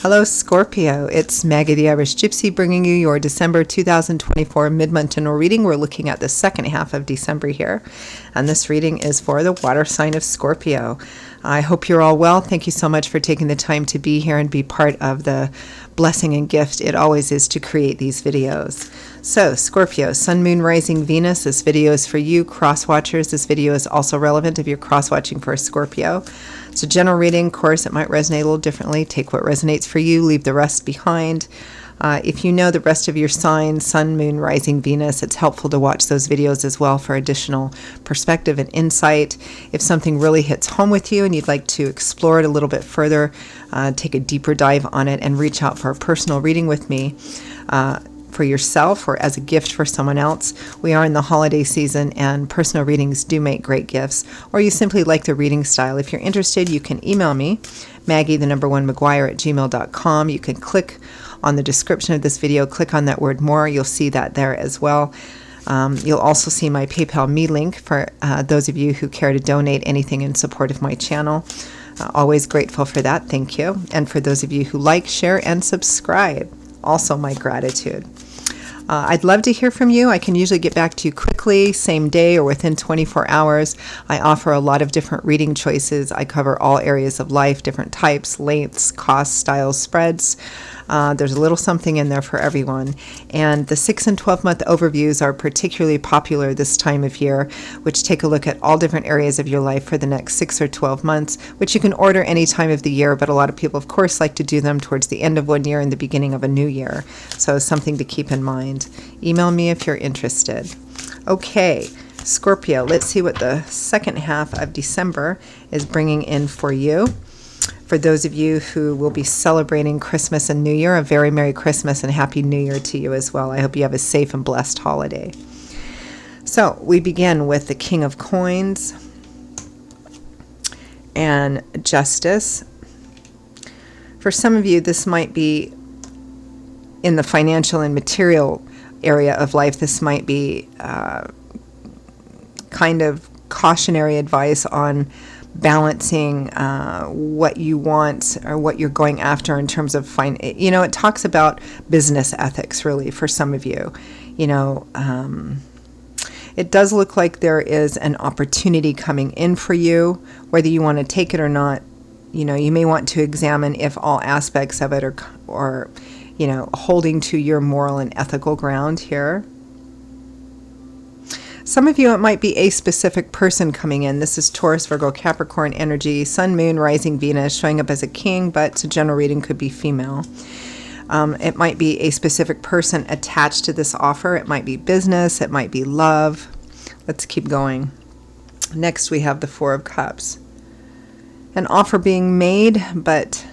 Hello, Scorpio. It's Maggie the Irish Gypsy bringing you your December 2024 mid-month general reading. We're looking at the second half of December here, and this reading is for the water sign of Scorpio. I hope you're all well. Thank you so much for taking the time to be here and be part of the blessing and gift it always is to create these videos. So, Scorpio, Sun, Moon, Rising, Venus. This video is for you, cross-watchers. This video is also relevant if you're cross-watching for a Scorpio. It's a general reading. Of course, it might resonate a little differently. Take what resonates for you. Leave the rest behind. If you know the rest of your signs, Sun, Moon, Rising, Venus, it's helpful to watch those videos as well for additional perspective and insight. If something really hits home with you and you'd like to explore it a little bit further, take a deeper dive on it and reach out for a personal reading with me. For yourself or as a gift for someone else. We are in the holiday season and personal readings do make great gifts, or you simply like the reading style. If you're interested, you can email me, Maggie1McGuire@gmail.com. You can click on the description of this video, click on that word more. You'll see that there as well. You'll also see my PayPal Me link for those of you who care to donate anything in support of my channel. Always grateful for that. Thank you. And for those of you who like, share, and subscribe, also my gratitude. I'd love to hear from you. I can usually get back to you quickly, same day or within 24 hours. I offer a lot of different reading choices. I cover all areas of life, different types, lengths, costs, styles, spreads. There's a little something in there for everyone. And the 6 and 12-month overviews are particularly popular this time of year, which take a look at all different areas of your life for the next 6 or 12 months, which you can order any time of the year, but a lot of people, of course, like to do them towards the end of one year and the beginning of a new year. So something to keep in mind. Email me if you're interested. Okay, Scorpio, let's see what the second half of December is bringing in for you. For those of you who will be celebrating Christmas and New Year, a very Merry Christmas and Happy New Year to you as well. I hope you have a safe and blessed holiday. So we begin with the King of Coins and Justice. For some of you, this might be in the financial and material area of life. This might be kind of cautionary advice on balancing what you want or what you're going after in terms of it talks about business ethics really for some of you. It does look like there is an opportunity coming in for you, whether you want to take it or not. You may want to examine if all aspects of it are holding to your moral and ethical ground here. Some of you, it might be a specific person coming in. This is Taurus, Virgo, Capricorn energy, Sun, Moon, Rising, Venus, showing up as a king, but it's a general reading, could be female. It might be a specific person attached to this offer. It might be business. It might be love. Let's keep going. Next, we have the Four of Cups. An offer being made, but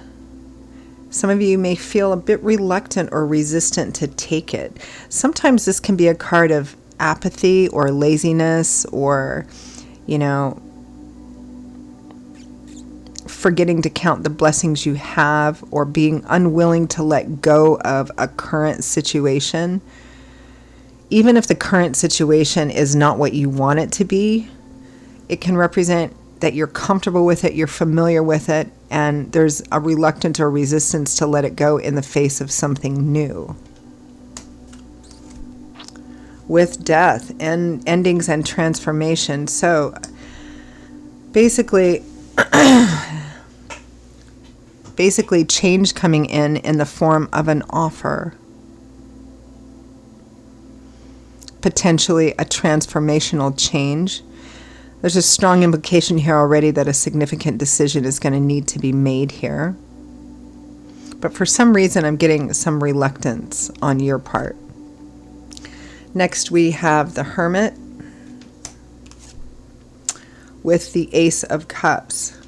some of you may feel a bit reluctant or resistant to take it. Sometimes this can be a card of apathy or laziness or, forgetting to count the blessings you have or being unwilling to let go of a current situation. Even if the current situation is not what you want it to be, it can represent that you're comfortable with it, you're familiar with it, and there's a reluctance or resistance to let it go in the face of something new. With death and endings and transformation. So basically change coming in the form of an offer. Potentially a transformational change. There's a strong implication here already that a significant decision is going to need to be made here. But for some reason, I'm getting some reluctance on your part. Next, we have the Hermit with the Ace of Cups.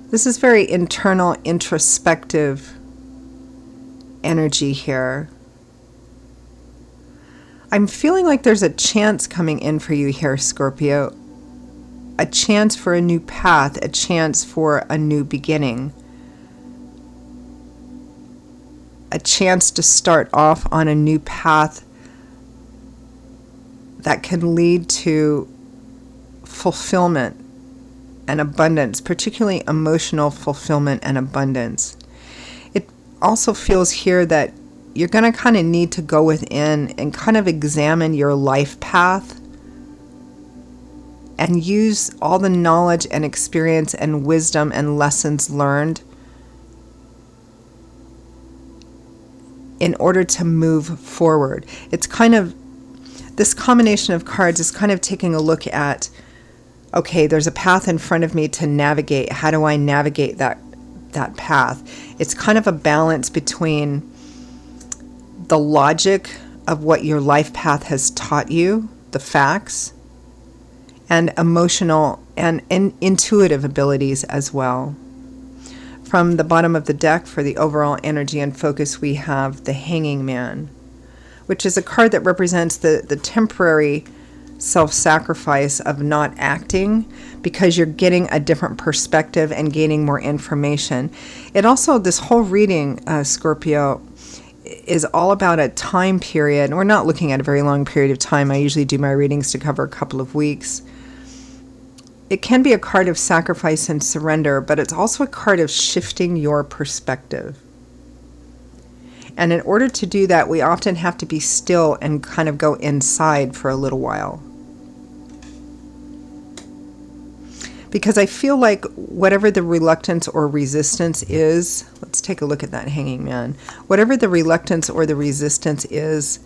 This is very internal, introspective energy here. I'm feeling like there's a chance coming in for you here, Scorpio. A chance for a new path, a chance for a new beginning. A chance to start off on a new path that can lead to fulfillment and abundance, particularly emotional fulfillment and abundance. It also feels here that you're going to kind of need to go within and kind of examine your life path and use all the knowledge and experience and wisdom and lessons learned in order to move forward. It's kind of, this combination of cards is kind of taking a look at, okay, there's a path in front of me to navigate. How do I navigate that path? It's kind of a balance between the logic of what your life path has taught you, the facts, and emotional and intuitive abilities as well. From the bottom of the deck for the overall energy and focus, we have the Hanging Man, which is a card that represents the temporary self-sacrifice of not acting because you're getting a different perspective and gaining more information. It also, this whole reading, Scorpio, is all about a time period. We're not looking at a very long period of time. I usually do my readings to cover a couple of weeks. It can be a card of sacrifice and surrender, but it's also a card of shifting your perspective. And in order to do that, we often have to be still and kind of go inside for a little while. Because I feel like whatever the reluctance or resistance is, let's take a look at that Hanging Man. Whatever the reluctance or the resistance is,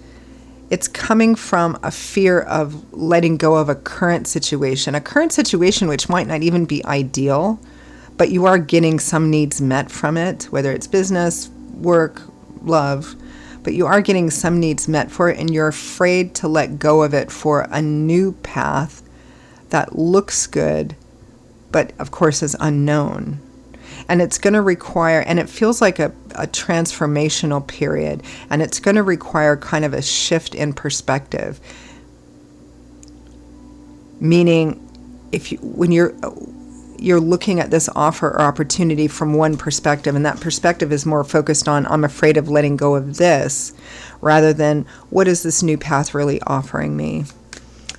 it's coming from a fear of letting go of a current situation which might not even be ideal, but you are getting some needs met from it, whether it's business, work, love, but you are getting some needs met for it, and you're afraid to let go of it for a new path that looks good, but of course is unknown. And it's going to require, and it feels like a transformational period, and it's going to require kind of a shift in perspective. Meaning, when you're looking at this offer or opportunity from one perspective, and that perspective is more focused on, I'm afraid of letting go of this, rather than what is this new path really offering me?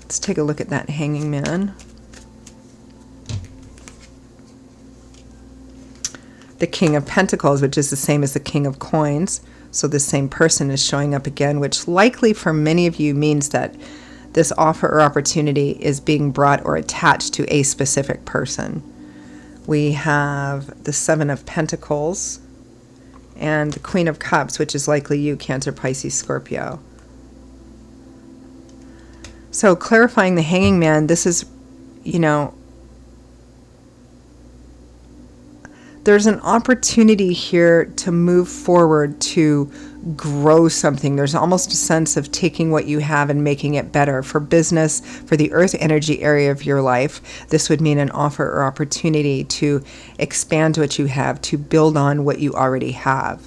Let's take a look at that Hanging Man. The King of Pentacles, which is the same as the King of Coins. So the same person is showing up again, which likely for many of you means that this offer or opportunity is being brought or attached to a specific person. We have the Seven of Pentacles and the Queen of Cups, which is likely you, Cancer, Pisces, Scorpio. So clarifying the Hanging Man, this is, there's an opportunity here to move forward, to grow something. There's almost a sense of taking what you have and making it better. For business, for the earth energy area of your life, this would mean an offer or opportunity to expand what you have, to build on what you already have.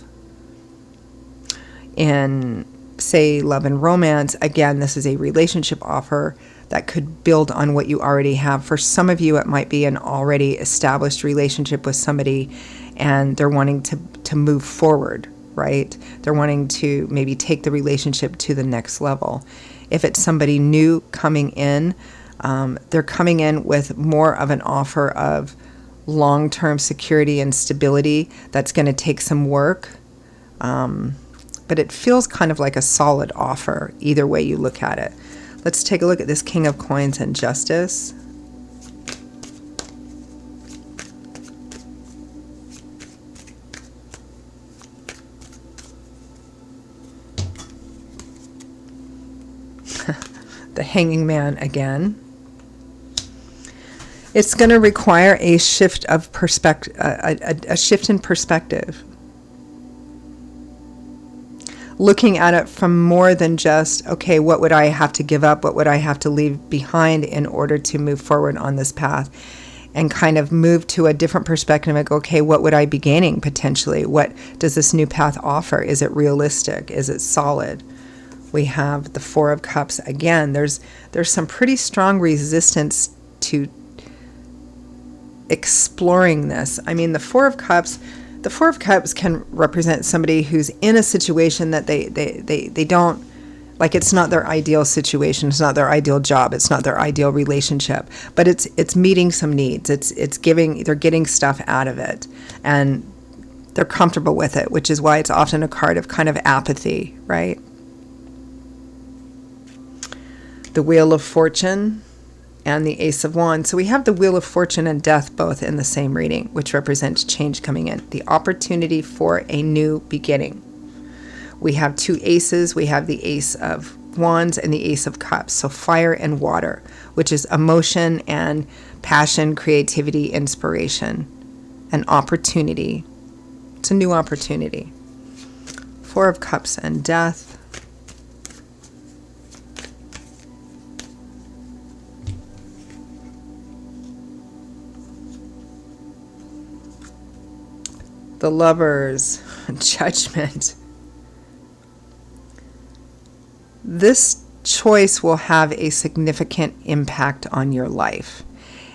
In, say, love and romance, again, this is a relationship offer that could build on what you already have. For some of you, it might be an already established relationship with somebody, and they're wanting to move forward, right? They're wanting to maybe take the relationship to the next level. If it's somebody new coming in, they're coming in with more of an offer of long-term security and stability that's going to take some work. But it feels kind of like a solid offer, either way you look at it. Let's take a look at this King of Coins and Justice. The Hanging Man again. It's going to require a shift of perspective, a shift in perspective. Looking at it from more than just, okay, what would I have to give up? What would I have to leave behind in order to move forward on this path? And kind of move to a different perspective and go, okay, what would I be gaining potentially? What does this new path offer? Is it realistic? Is it solid? We have the Four of Cups again. There's some pretty strong resistance to exploring this. I mean, the Four of Cups can represent somebody who's in a situation that they don't Like it's not their ideal situation, it's not their ideal job, it's not their ideal relationship, but it's meeting some needs. It's giving, they're getting stuff out of it, and they're comfortable with it, which is why it's often a card of kind of apathy, right? The Wheel of Fortune and the Ace of Wands. So we have the Wheel of Fortune and Death both in the same reading, which represents change coming in, the opportunity for a new beginning. We have two aces. We have the Ace of Wands and the Ace of Cups. So fire and water, which is emotion and passion, creativity, inspiration, and opportunity. It's a new opportunity. Four of Cups and Death. The Lovers, Judgment. This choice will have a significant impact on your life.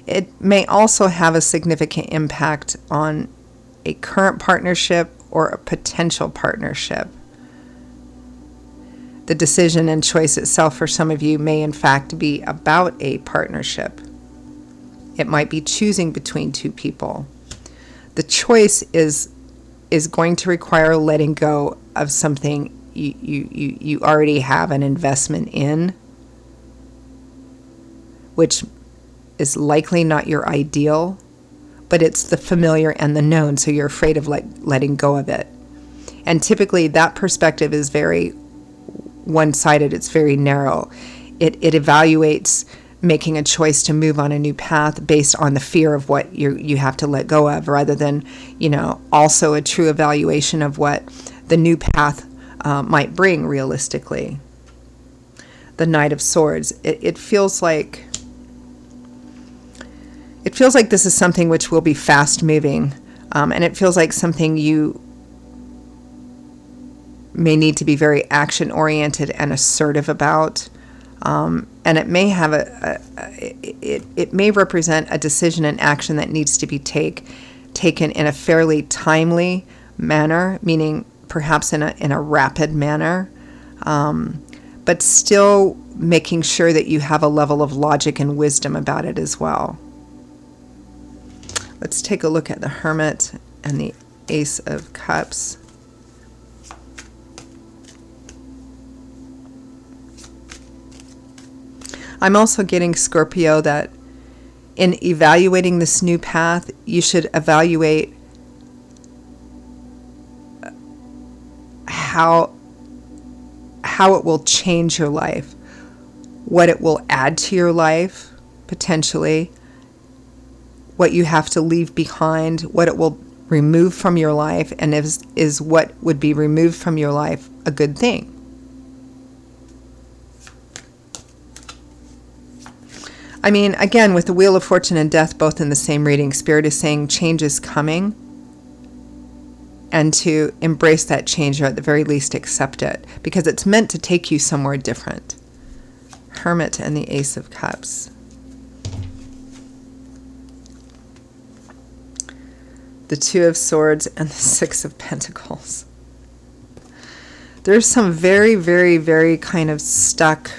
It may also have a significant impact on a current partnership or a potential partnership. The decision and choice itself for some of you may in fact be about a partnership. It might be choosing between two people. The choice is going to require letting go of something you already have an investment in, which is likely not your ideal, but it's the familiar and the known, so you're afraid of letting go of it. And typically that perspective is very one-sided, it's very narrow. It evaluates making a choice to move on a new path based on the fear of what you have to let go of, rather than, also a true evaluation of what the new path might bring realistically. The Knight of Swords. It feels like this is something which will be fast moving, and it feels like something you may need to be very action oriented and assertive about. And it may have it may represent a decision and action that needs to be taken in a fairly timely manner, meaning perhaps in a rapid manner, but still making sure that you have a level of logic and wisdom about it as well. Let's take a look at the Hermit and the Ace of Cups. I'm also getting, Scorpio, that in evaluating this new path, you should evaluate how it will change your life, what it will add to your life, potentially, what you have to leave behind, what it will remove from your life, and is what would be removed from your life a good thing. I mean, again, with the Wheel of Fortune and Death both in the same reading, Spirit is saying change is coming, and to embrace that change, or at the very least accept it, because it's meant to take you somewhere different. Hermit and the Ace of Cups. The Two of Swords and the Six of Pentacles. There's some very, very, very kind of stuck,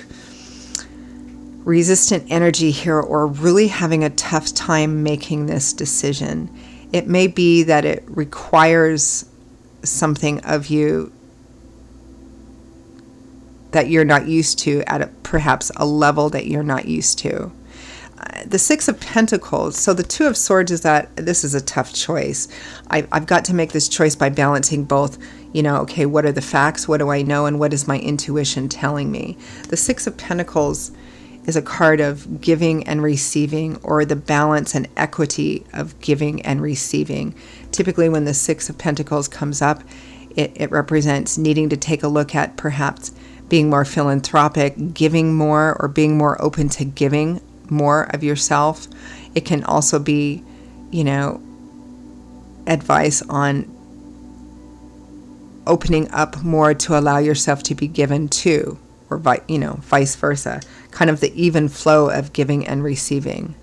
resistant energy here, or really having a tough time making this decision. It may be that it requires something of you that you're not used to, at perhaps a level that you're not used to. The Six of Pentacles. So the Two of Swords is that this is a tough choice. I've got to make this choice by balancing both, okay, what are the facts? What do I know? And what is my intuition telling me? The Six of Pentacles is a card of giving and receiving, or the balance and equity of giving and receiving. Typically when the Six of Pentacles comes up, it represents needing to take a look at perhaps being more philanthropic, giving more, or being more open to giving more of yourself. It can also be, advice on opening up more to allow yourself to be given to, or vice versa. Kind of the even flow of giving and receiving.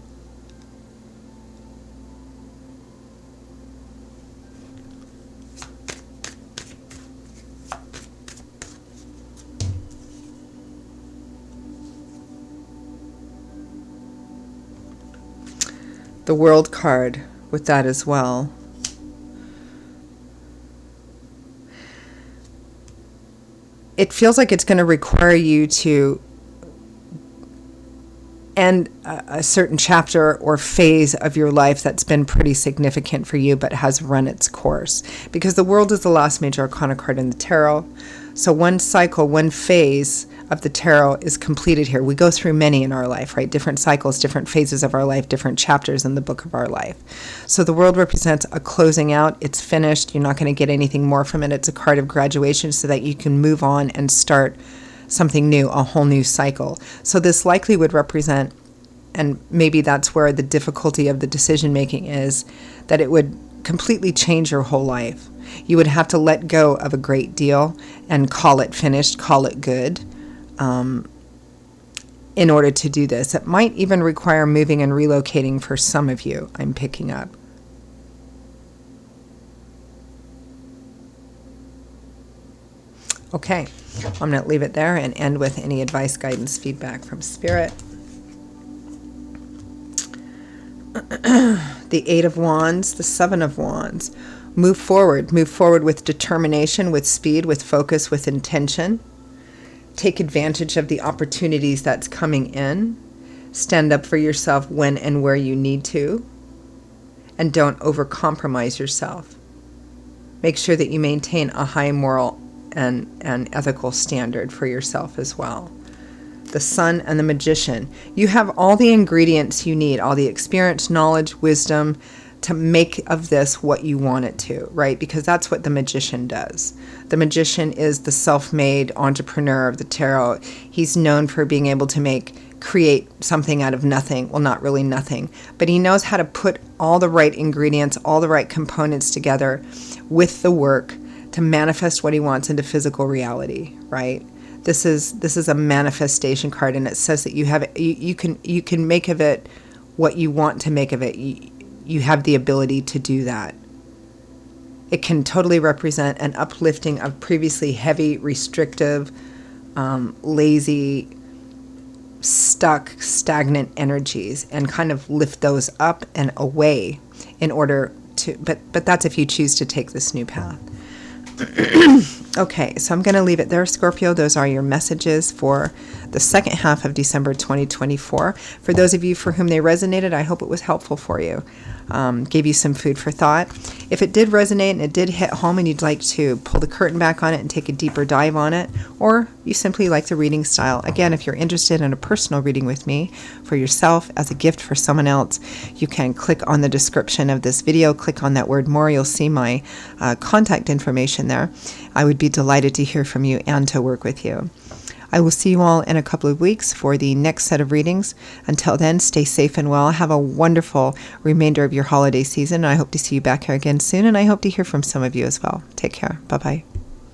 the World card with that as well. It feels like it's going to require you to end a certain chapter or phase of your life that's been pretty significant for you but has run its course. Because the World is the last major arcana card in the tarot. So one cycle, one phase of the tarot is completed here. We go through many in our life, right? Different cycles, different phases of our life, different chapters in the book of our life. So the World represents a closing out. It's finished. You're not going to get anything more from it. It's a card of graduation so that you can move on and start something new, a whole new cycle. So this likely would represent, and maybe that's where the difficulty of the decision making is, that it would completely change your whole life. You would have to let go of a great deal and call it finished, call it good, in order to do this. It might even require moving and relocating for some of you, I'm picking up. Okay, I'm going to leave it there and end with any advice, guidance, feedback from Spirit. The Eight of Wands, the Seven of Wands. Move forward with determination, with speed, with focus, with intention. Take advantage of the opportunities that's coming in. Stand up for yourself when and where you need to. And don't overcompromise yourself. Make sure that you maintain a high moral and ethical standard for yourself as well. The Sun and the Magician. You have all the ingredients you need, all the experience, knowledge, wisdom to make of this what you want it to, right? Because that's what the Magician does. The Magician is the self-made entrepreneur of the tarot. He's known for being able to create something out of nothing. Well, not really nothing, but he knows how to put all the right ingredients, all the right components together with the work to manifest what he wants into physical reality, right? This is a manifestation card, and it says that you can make of it what you want to make of it. You have the ability to do that. It can totally represent an uplifting of previously heavy, restrictive, lazy, stuck, stagnant energies, and kind of lift those up and away in order to, but that's if you choose to take this new path. Okay, so I'm going to leave it there, Scorpio. Those are your messages for the second half of December 2024. For those of you for whom they resonated, I hope it was helpful for you. Gave you some food for thought. If it did resonate and it did hit home and you'd like to pull the curtain back on it and take a deeper dive on it, or you simply like the reading style, again, if you're interested in a personal reading with me for yourself as a gift for someone else, you can click on the description of this video, click on that word more. You'll see my contact information there. I would be delighted to hear from you and to work with you. I will see you all in a couple of weeks for the next set of readings. Until then, stay safe and well. Have a wonderful remainder of your holiday season. I hope to see you back here again soon, and I hope to hear from some of you as well. Take care. Bye-bye.